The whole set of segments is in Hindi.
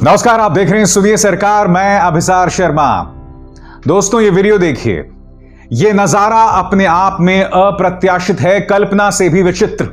नमस्कार, आप देख रहे हैं सुनिए सरकार। मैं अभिसार शर्मा। दोस्तों, ये वीडियो देखिए। ये नजारा अपने आप में अप्रत्याशित है, कल्पना से भी विचित्र।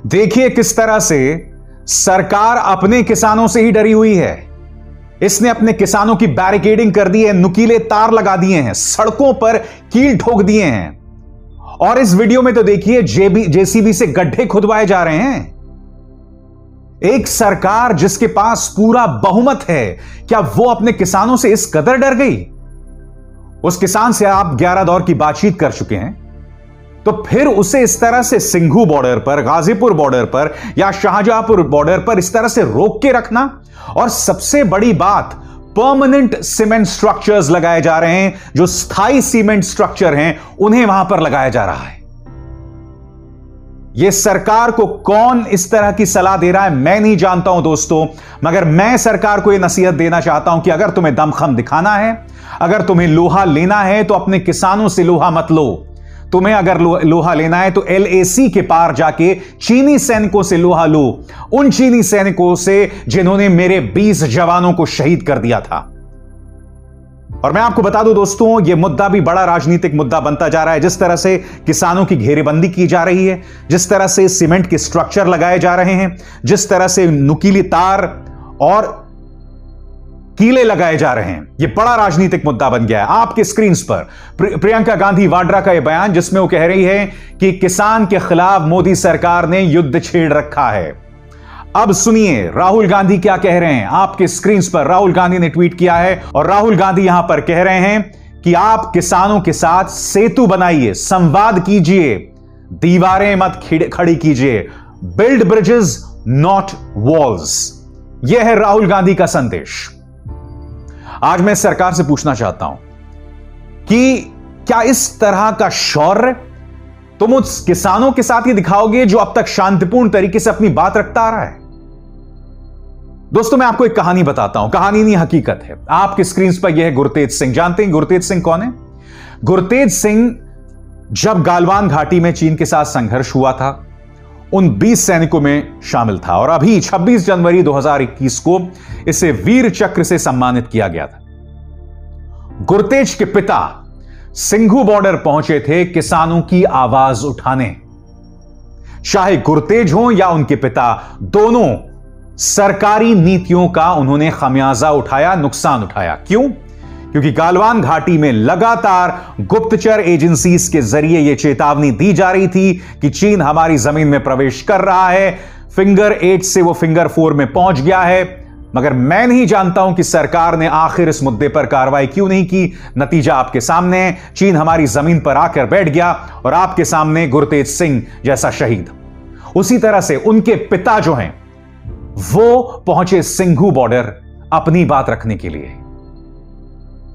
देखिए किस तरह से सरकार अपने किसानों से ही डरी हुई है। इसने अपने किसानों की बैरिकेडिंग कर दी है, नुकीले तार लगा दिए हैं, सड़कों पर कील ठोक दिए हैं। और इस वीडियो में तो देखिए जेसीबी से गड्ढे खुदवाए जा रहे हैं। एक सरकार जिसके पास पूरा बहुमत है, क्या वो अपने किसानों से इस कदर डर गई? उस किसान से आप 11 दौर की बातचीत कर चुके हैं, तो फिर उसे इस तरह से सिंघू बॉर्डर पर, गाजीपुर बॉर्डर पर या शाहजहांपुर बॉर्डर पर इस तरह से रोक के रखना। और सबसे बड़ी बात, परमानेंट सीमेंट स्ट्रक्चर्स लगाए जा रहे हैं। जो स्थायी सीमेंट स्ट्रक्चर हैं उन्हें वहां पर लगाया जा रहा है। यह सरकार को कौन इस तरह की सलाह दे रहा है मैं नहीं जानता हूं दोस्तों, मगर मैं सरकार को यह नसीहत देना चाहता हूं कि अगर तुम्हें दमखम दिखाना है, अगर तुम्हें लोहा लेना है, तो अपने किसानों से लोहा मत लो। तुम्हें अगर लोहा लेना है तो LAC के पार जाके चीनी सैनिकों से लोहा लो, उन चीनी सैनिकों से जिन्होंने मेरे 20 जवानों को शहीद कर दिया था। और मैं आपको बता दूं दोस्तों, यह मुद्दा भी बड़ा राजनीतिक मुद्दा बनता जा रहा है। जिस तरह से किसानों की घेरेबंदी की जा रही है, जिस तरह से सीमेंट के स्ट्रक्चर लगाए जा रहे हैं, जिस तरह से नुकीली तार और कीले लगाए जा रहे हैं, यह बड़ा राजनीतिक मुद्दा बन गया है। आपके स्क्रीन पर प्रियंका गांधी वाड्रा का यह बयान, जिसमें वो कह रही है कि किसान के खिलाफ मोदी सरकार ने युद्ध छेड़ रखा है। अब सुनिए राहुल गांधी क्या कह रहे हैं। आपके स्क्रीन पर राहुल गांधी ने ट्वीट किया है और राहुल गांधी यहां पर कह रहे हैं कि आप किसानों के साथ सेतु बनाइए, संवाद कीजिए, दीवारें मत खड़ी कीजिए। Build bridges not walls. यह है राहुल गांधी का संदेश। आज मैं सरकार से पूछना चाहता हूं कि क्या इस तरह का शौर्य तुम उस किसानों के साथ ही दिखाओगे जो अब तक शांतिपूर्ण तरीके से अपनी बात रखता आ रहा है? दोस्तों, मैं आपको एक कहानी बताता हूं। कहानी नहीं, हकीकत है। आपकी स्क्रीन पर यह है गुरतेज सिंह। जानते हैं गुरतेज सिंह कौन है? गुरतेज सिंह जब गालवान घाटी में चीन के साथ संघर्ष हुआ था, उन 20 सैनिकों में शामिल था और अभी 26 जनवरी 2021 को इसे वीर चक्र से सम्मानित किया गया था। गुरतेज के पिता सिंघू बॉर्डर पहुंचे थे किसानों की आवाज उठाने। चाहे गुरतेज हो या उनके पिता, दोनों सरकारी नीतियों का उन्होंने खमियाजा उठाया, नुकसान उठाया। क्यों? क्योंकि गालवान घाटी में लगातार गुप्तचर एजेंसीज के जरिए यह चेतावनी दी जा रही थी कि चीन हमारी जमीन में प्रवेश कर रहा है। फिंगर 8 से वो फिंगर 4 में पहुंच गया है। मगर मैं नहीं जानता हूं कि सरकार ने आखिर इस मुद्दे पर कार्रवाई क्यों नहीं की। नतीजा आपके सामने है। चीन हमारी जमीन पर आकर बैठ गया और आपके सामने गुरतेज सिंह जैसा शहीद। उसी तरह से उनके पिता जो हैं, वो पहुंचे सिंघू बॉर्डर अपनी बात रखने के लिए।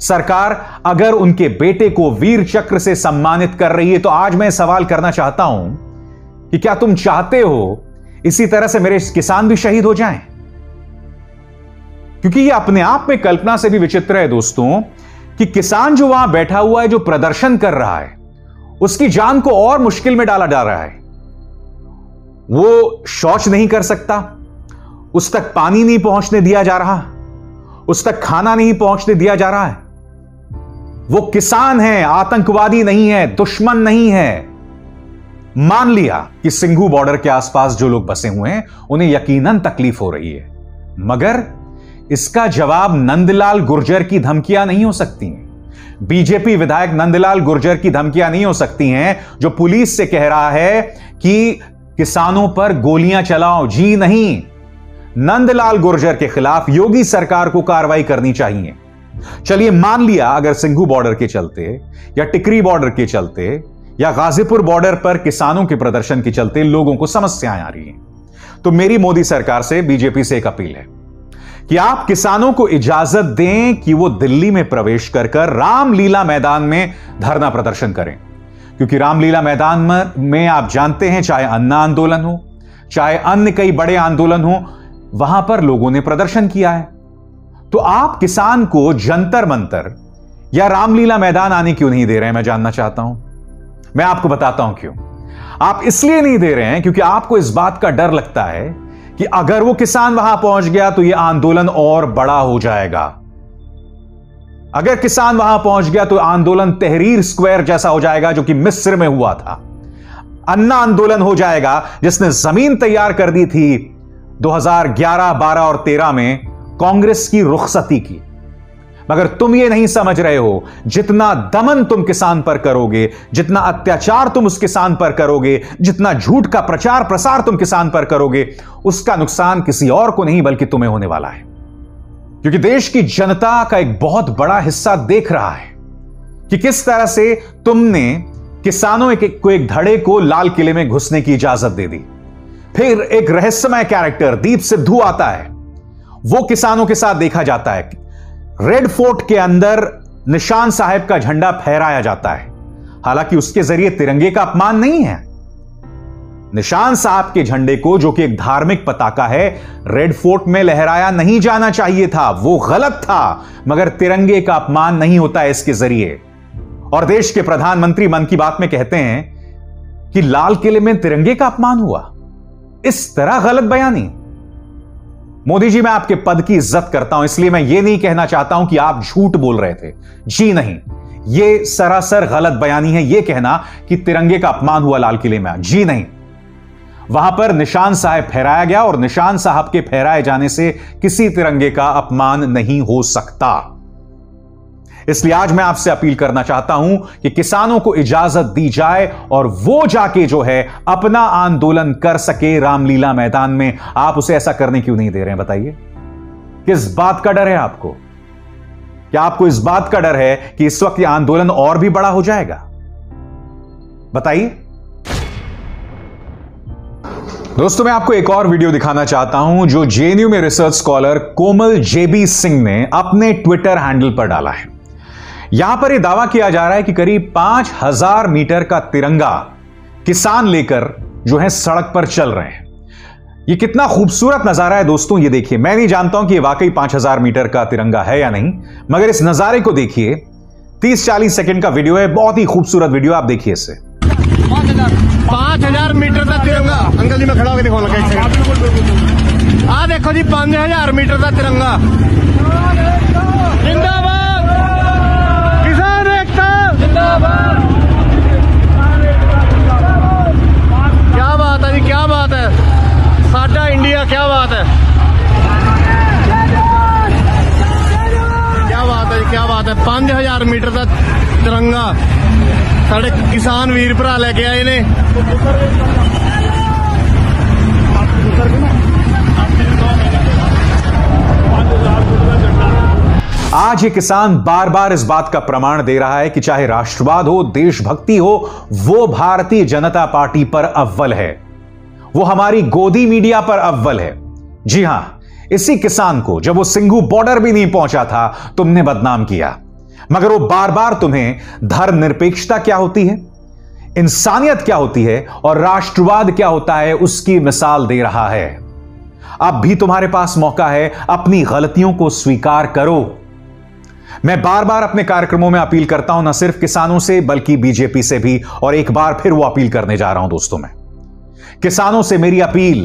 सरकार अगर उनके बेटे को वीर चक्र से सम्मानित कर रही है, तो आज मैं सवाल करना चाहता हूं कि क्या तुम चाहते हो इसी तरह से मेरे किसान भी शहीद हो जाएं? क्योंकि यह अपने आप में कल्पना से भी विचित्र है दोस्तों कि किसान जो वहां बैठा हुआ है, जो प्रदर्शन कर रहा है, उसकी जान को और मुश्किल में डाला जा रहा है। वो शौच नहीं कर सकता, उस तक पानी नहीं पहुंचने दिया जा रहा, उस तक खाना नहीं पहुंचने दिया जा रहा है। वो किसान है, आतंकवादी नहीं है, दुश्मन नहीं है। मान लिया कि सिंघू बॉर्डर के आसपास जो लोग बसे हुए हैं उन्हें यकीनन तकलीफ हो रही है, मगर इसका जवाब नंदलाल गुर्जर की धमकियां नहीं हो सकती हैं। बीजेपी विधायक नंदलाल गुर्जर की धमकियां नहीं हो सकती हैं, जो पुलिस से कह रहा है कि किसानों पर गोलियां चलाओ। जी नहीं, नंदलाल गुर्जर के खिलाफ योगी सरकार को कार्रवाई करनी चाहिए। चलिए मान लिया अगर सिंघू बॉर्डर के चलते या टिकरी बॉर्डर के चलते या गाजीपुर बॉर्डर पर किसानों के प्रदर्शन के चलते लोगों को समस्याएं आ रही हैं, तो मेरी मोदी सरकार से, बीजेपी से एक अपील है कि आप किसानों को इजाजत दें कि वो दिल्ली में प्रवेश कर रामलीला मैदान में धरना प्रदर्शन करें। क्योंकि रामलीला मैदान में आप जानते हैं, चाहे अन्ना आंदोलन हो, चाहे अन्य कई बड़े आंदोलन हो, वहां पर लोगों ने प्रदर्शन किया है। तो आप किसान को जंतर मंतर या रामलीला मैदान आने क्यों नहीं दे रहे हैं? मैं जानना चाहता हूं। मैं आपको बताता हूं क्यों। आप इसलिए नहीं दे रहे हैं क्योंकि आपको इस बात का डर लगता है कि अगर वो किसान वहां पहुंच गया तो यह आंदोलन और बड़ा हो जाएगा। अगर किसान वहां पहुंच गया तो आंदोलन तहरीर स्क्वायर जैसा हो जाएगा जो कि मिस्र में हुआ था। अन्ना आंदोलन हो जाएगा जिसने जमीन तैयार कर दी थी 2011, 12 और 13 में कांग्रेस की रुखसती की। मगर तुम ये नहीं समझ रहे हो, जितना दमन तुम किसान पर करोगे, जितना अत्याचार तुम उस किसान पर करोगे, जितना झूठ का प्रचार प्रसार तुम किसान पर करोगे, उसका नुकसान किसी और को नहीं बल्कि तुम्हें होने वाला है। क्योंकि देश की जनता का एक बहुत बड़ा हिस्सा देख रहा है कि किस तरह से तुमने किसानों को एक धड़े को लाल किले में घुसने की इजाजत दे दी। फिर एक रहस्यमय कैरेक्टर दीप सिद्धू आता है, वो किसानों के साथ देखा जाता है। रेड फोर्ट के अंदर निशान साहब का झंडा फहराया जाता है, हालांकि उसके जरिए तिरंगे का अपमान नहीं है। निशान साहब के झंडे को, जो कि एक धार्मिक पताका है, रेड फोर्ट में लहराया नहीं जाना चाहिए था, वो गलत था। मगर तिरंगे का अपमान नहीं होता है इसके जरिए। और देश के प्रधानमंत्री मन की बात में कहते हैं कि लाल किले में तिरंगे का अपमान हुआ। इस तरह गलत बयानी। मोदी जी, मैं आपके पद की इज्जत करता हूं, इसलिए मैं यह नहीं कहना चाहता हूं कि आप झूठ बोल रहे थे। जी नहीं, यह सरासर गलत बयानी है यह कहना कि तिरंगे का अपमान हुआ लाल किले में। जी नहीं, वहां पर निशान साहब फहराया गया और निशान साहब के फहराए जाने से किसी तिरंगे का अपमान नहीं हो सकता। इसलिए आज मैं आपसे अपील करना चाहता हूं कि किसानों को इजाजत दी जाए और वो जाके जो है अपना आंदोलन कर सके रामलीला मैदान में। आप उसे ऐसा करने क्यों नहीं दे रहे हैं बताइए? किस बात का डर है आपको? क्या आपको इस बात का डर है कि इस वक्त यह आंदोलन और भी बड़ा हो जाएगा? बताइए। दोस्तों, मैं आपको एक और वीडियो दिखाना चाहता हूं जो जेएनयू में रिसर्च स्कॉलर कोमल जेबी सिंह ने अपने ट्विटर हैंडल पर डाला है। यहां पर यह दावा किया जा रहा है कि करीब 5000 मीटर का तिरंगा किसान लेकर जो है सड़क पर चल रहे हैं। यह कितना खूबसूरत नजारा है दोस्तों, ये देखिए। मैं नहीं जानता हूं कि यह वाकई 5000 मीटर का तिरंगा है या नहीं, मगर इस नजारे को देखिए। 30-40 सेकंड का वीडियो है, बहुत ही खूबसूरत वीडियो, आप देखिए इसे। 5000 मीटर का तिरंगा अंकल जी मैं खड़ा होकर दिखाने लगा। आ देखो जी 5000 मीटर का तिरंगा। जिंदाबाद किसान एकता जिंदाबाद। क्या बात है जी, क्या बात है, साडा इंडिया, क्या बात है, क्या बात है जी, क्या बात है। 5000 मीटर का तिरंगा साढ़े किसान वीर भरा लेके आए ने। आज ये किसान बार बार इस बात का प्रमाण दे रहा है कि चाहे राष्ट्रवाद हो, देशभक्ति हो, वो भारतीय जनता पार्टी पर अव्वल है, वो हमारी गोदी मीडिया पर अव्वल है। जी हां, इसी किसान को जब वो सिंघू बॉर्डर भी नहीं पहुंचा था तुमने बदनाम किया, मगर वो बार बार तुम्हें धर्मनिरपेक्षता क्या होती है, इंसानियत क्या होती है और राष्ट्रवाद क्या होता है उसकी मिसाल दे रहा है। अब भी तुम्हारे पास मौका है, अपनी गलतियों को स्वीकार करो। मैं बार बार अपने कार्यक्रमों में अपील करता हूं, न सिर्फ किसानों से बल्कि बीजेपी से भी, और एक बार फिर वो अपील करने जा रहा हूं दोस्तों। मैं किसानों से मेरी अपील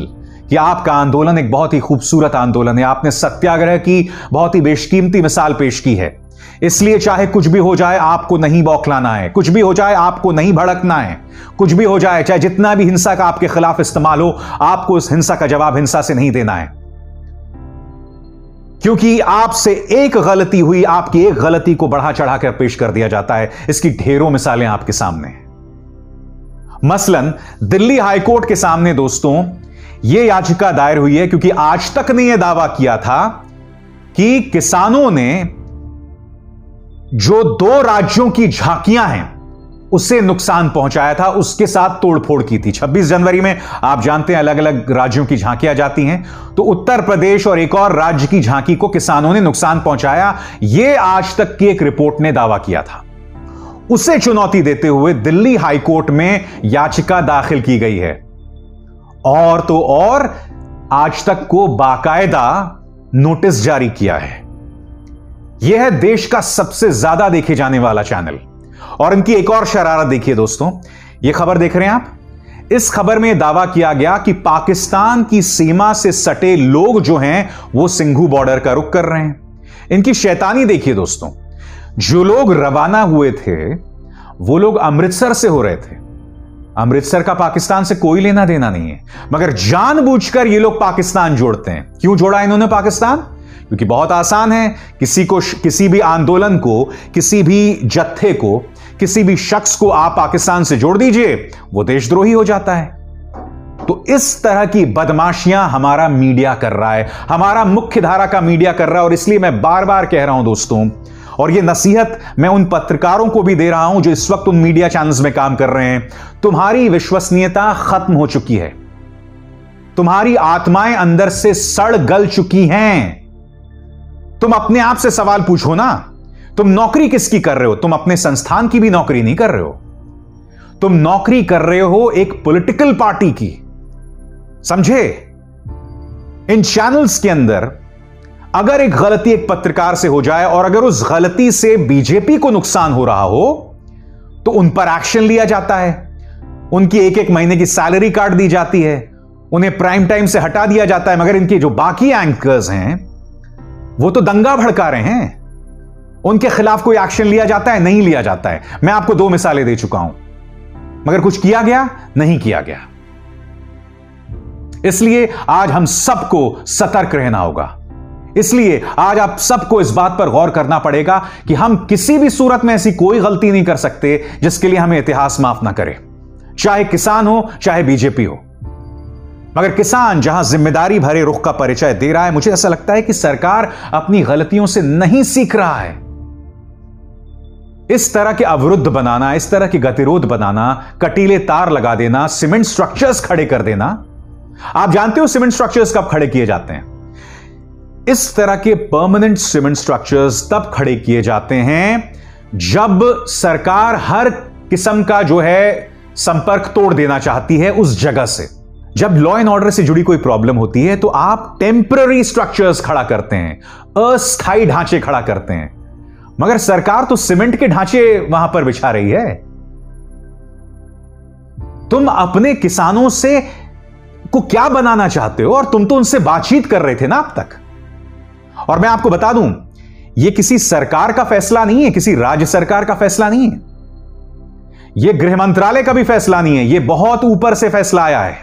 कि आपका आंदोलन एक बहुत ही खूबसूरत आंदोलन है। आपने सत्याग्रह की बहुत ही बेशकीमती मिसाल पेश की है, इसलिए चाहे कुछ भी हो जाए आपको नहीं बौखलाना है, कुछ भी हो जाए आपको नहीं भड़कना है, कुछ भी हो जाए, चाहे जितना भी हिंसा का आपके खिलाफ इस्तेमाल हो, आपको उस हिंसा का जवाब हिंसा से नहीं देना है। क्योंकि आपसे एक गलती हुई, आपकी एक गलती को बढ़ा चढ़ाकर पेश कर दिया जाता है। इसकी ढेरों मिसालें आपके सामने हैं। मसलन दिल्ली हाईकोर्ट के सामने दोस्तों यह याचिका दायर हुई है क्योंकि आज तक ने यह दावा किया था कि किसानों ने जो 2 राज्यों की झांकियां हैं उससे नुकसान पहुंचाया था, उसके साथ तोड़फोड़ की थी। 26 जनवरी में आप जानते हैं अलग अलग राज्यों की झांकियां जाती हैं, तो उत्तर प्रदेश और एक और राज्य की झांकी को किसानों ने नुकसान पहुंचाया, यह आज तक की एक रिपोर्ट ने दावा किया था। उसे चुनौती देते हुए दिल्ली हाईकोर्ट में याचिका दाखिल की गई है। और तो और आज तक को बाकायदा नोटिस जारी किया है। यह है देश का सबसे ज्यादा देखे जाने वाला चैनल। और इनकी एक और शरारत देखिए दोस्तों, यह खबर देख रहे हैं आप, इस खबर में दावा किया गया कि पाकिस्तान की सीमा से सटे लोग जो हैं वो सिंघू बॉर्डर का रुख कर रहे हैं। इनकी शैतानी देखिए दोस्तों, जो लोग रवाना हुए थे वो लोग अमृतसर से हो रहे थे। अमृतसर का पाकिस्तान से कोई लेना देना नहीं है, मगर जानबूझकर ये लोग पाकिस्तान जोड़ते हैं। क्यों जोड़ा इन्होंने पाकिस्तान? क्योंकि बहुत आसान है, किसी भी आंदोलन को, किसी भी जत्थे को, किसी भी शख्स को आप पाकिस्तान से जोड़ दीजिए, वो देशद्रोही हो जाता है। तो इस तरह की बदमाशियां हमारा मीडिया कर रहा है, हमारा मुख्य धारा का मीडिया कर रहा है। और इसलिए मैं बार बार कह रहा हूं दोस्तों, और यह नसीहत मैं उन पत्रकारों को भी दे रहा हूं जो इस वक्त उन मीडिया चैनल्स में काम कर रहे हैं, तुम्हारी विश्वसनीयता खत्म हो चुकी है। तुम्हारी आत्माएं अंदर से सड़ गल चुकी हैं। तुम अपने आप से सवाल पूछो ना, तुम नौकरी किसकी कर रहे हो? तुम अपने संस्थान की भी नौकरी नहीं कर रहे हो, तुम नौकरी कर रहे हो एक पॉलिटिकल पार्टी की। समझे? इन चैनल्स के अंदर अगर एक गलती एक पत्रकार से हो जाए और अगर उस गलती से बीजेपी को नुकसान हो रहा हो तो उन पर एक्शन लिया जाता है, उनकी एक एक महीने की सैलरी काट दी जाती है, उन्हें प्राइम टाइम से हटा दिया जाता है। मगर इनके जो बाकी एंकर्स हैं वो तो दंगा भड़का रहे हैं, उनके खिलाफ कोई एक्शन लिया जाता है? नहीं लिया जाता है। मैं आपको 2 मिसालें दे चुका हूं, मगर कुछ किया गया? नहीं किया गया। इसलिए आज हम सबको सतर्क रहना होगा। इसलिए आज आप सबको इस बात पर गौर करना पड़ेगा कि हम किसी भी सूरत में ऐसी कोई गलती नहीं कर सकते जिसके लिए हमें इतिहास माफ ना करे, चाहे किसान हो चाहे बीजेपी हो। मगर किसान जहां जिम्मेदारी भरे रुख का परिचय दे रहा है, मुझे ऐसा लगता है कि सरकार अपनी गलतियों से नहीं सीख रहा है। इस तरह के अवरुद्ध बनाना, इस तरह के गतिरोध बनाना, कटीले तार लगा देना, सीमेंट स्ट्रक्चर्स खड़े कर देना। आप जानते हो सीमेंट स्ट्रक्चर्स कब खड़े किए जाते हैं? इस तरह के परमानेंट सीमेंट स्ट्रक्चर्स तब खड़े किए जाते हैं जब सरकार हर किस्म का जो है संपर्क तोड़ देना चाहती है उस जगह से। जब लॉ एंड ऑर्डर से जुड़ी कोई प्रॉब्लम होती है तो आप टेम्पररी स्ट्रक्चर्स खड़ा करते हैं, अस्थायी ढांचे खड़ा करते हैं। मगर सरकार तो सीमेंट के ढांचे वहां पर बिछा रही है। तुम अपने किसानों से को क्या बनाना चाहते हो? और तुम तो उनसे बातचीत कर रहे थे ना अब तक। और मैं आपको बता दूं, यह किसी सरकार का फैसला नहीं है, किसी राज्य सरकार का फैसला नहीं है, यह गृह मंत्रालय का भी फैसला नहीं है, यह बहुत ऊपर से फैसला आया है।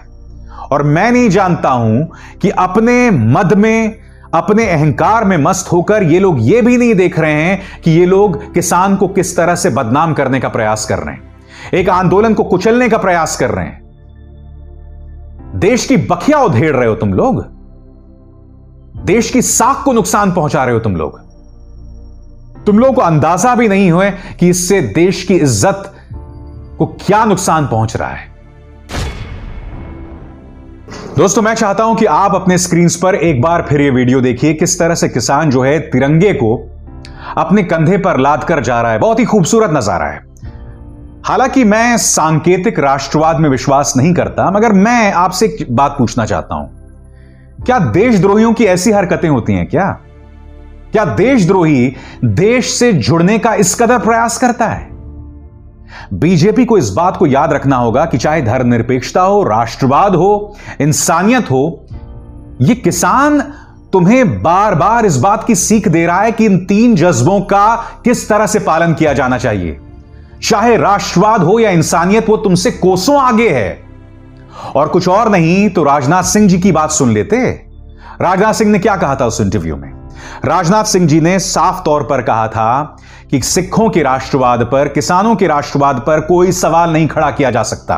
और मैं नहीं जानता हूं कि अपने मद में, अपने अहंकार में मस्त होकर ये लोग ये भी नहीं देख रहे हैं कि ये लोग किसान को किस तरह से बदनाम करने का प्रयास कर रहे हैं, एक आंदोलन को कुचलने का प्रयास कर रहे हैं। देश की बखिया उधेड़ रहे हो तुम लोग, देश की साख को नुकसान पहुंचा रहे हो तुम लोग। तुम लोगों को अंदाजा भी नहीं हुए कि इससे देश की इज्जत को क्या नुकसान पहुंच रहा है। दोस्तों, मैं चाहता हूं कि आप अपने स्क्रीन पर एक बार फिर यह वीडियो देखिए, किस तरह से किसान जो है तिरंगे को अपने कंधे पर लाद कर जा रहा है। बहुत ही खूबसूरत नजारा है। हालांकि मैं सांकेतिक राष्ट्रवाद में विश्वास नहीं करता, मगर मैं आपसे एक बात पूछना चाहता हूं, क्या देशद्रोहियों की ऐसी हरकतें होती हैं? क्या देशद्रोही देश से जुड़ने का इस कदर प्रयास करता है? बीजेपी को इस बात को याद रखना होगा कि चाहे धर्मनिरपेक्षता हो, राष्ट्रवाद हो, इंसानियत हो, यह किसान तुम्हें बार बार इस बात की सीख दे रहा है कि इन 3 जज्बों का किस तरह से पालन किया जाना चाहिए। चाहे राष्ट्रवाद हो या इंसानियत, वो तुमसे कोसों आगे है। और कुछ और नहीं तो राजनाथ सिंह जी की बात सुन लेते। राजनाथ सिंह ने क्या कहा था उस इंटरव्यू में? राजनाथ सिंह जी ने साफ तौर पर कहा था कि सिखों के राष्ट्रवाद पर, किसानों के राष्ट्रवाद पर कोई सवाल नहीं खड़ा किया जा सकता।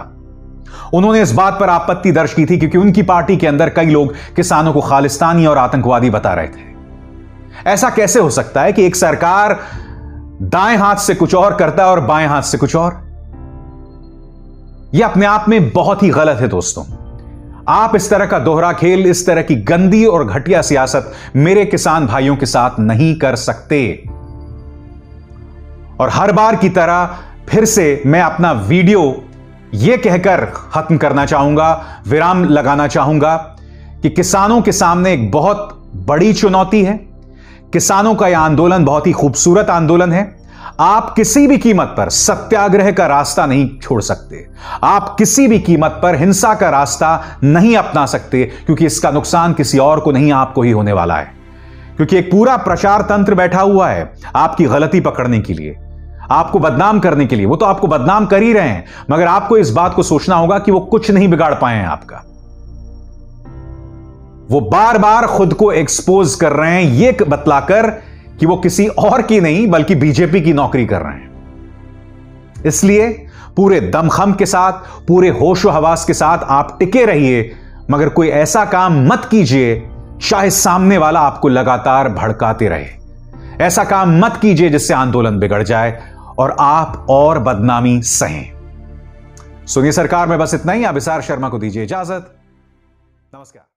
उन्होंने इस बात पर आपत्ति दर्ज की थी क्योंकि उनकी पार्टी के अंदर कई लोग किसानों को खालिस्तानी और आतंकवादी बता रहे थे। ऐसा कैसे हो सकता है कि एक सरकार दाएं हाथ से कुछ और करता है और बाएं हाथ से कुछ और? यह अपने आप में बहुत ही गलत है दोस्तों। आप इस तरह का दोहरा खेल, इस तरह की गंदी और घटिया सियासत मेरे किसान भाइयों के साथ नहीं कर सकते। और हर बार की तरह फिर से मैं अपना वीडियो यह कहकर खत्म करना चाहूंगा, विराम लगाना चाहूंगा कि किसानों के सामने एक बहुत बड़ी चुनौती है। किसानों का यह आंदोलन बहुत ही खूबसूरत आंदोलन है। आप किसी भी कीमत पर सत्याग्रह का रास्ता नहीं छोड़ सकते। आप किसी भी कीमत पर हिंसा का रास्ता नहीं अपना सकते, क्योंकि इसका नुकसान किसी और को नहीं, आपको ही होने वाला है। क्योंकि एक पूरा प्रचार तंत्र बैठा हुआ है आपकी गलती पकड़ने के लिए, आपको बदनाम करने के लिए। वो तो आपको बदनाम कर ही रहे हैं, मगर आपको इस बात को सोचना होगा कि वो कुछ नहीं बिगाड़ पाए हैं आपका। वो बार बार खुद को एक्सपोज कर रहे हैं, ये बतलाकर कि वो किसी और की नहीं बल्कि बीजेपी की नौकरी कर रहे हैं। इसलिए पूरे दमखम के साथ, पूरे होशो हवास के साथ आप टिके रहिए, मगर कोई ऐसा काम मत कीजिए चाहे सामने वाला आपको लगातार भड़काते रहे। ऐसा काम मत कीजिए जिससे आंदोलन बिगड़ जाए और आप और बदनामी सहें। सुनिए सरकार में बस इतना ही। अभिसार शर्मा को दीजिए इजाजत। नमस्कार।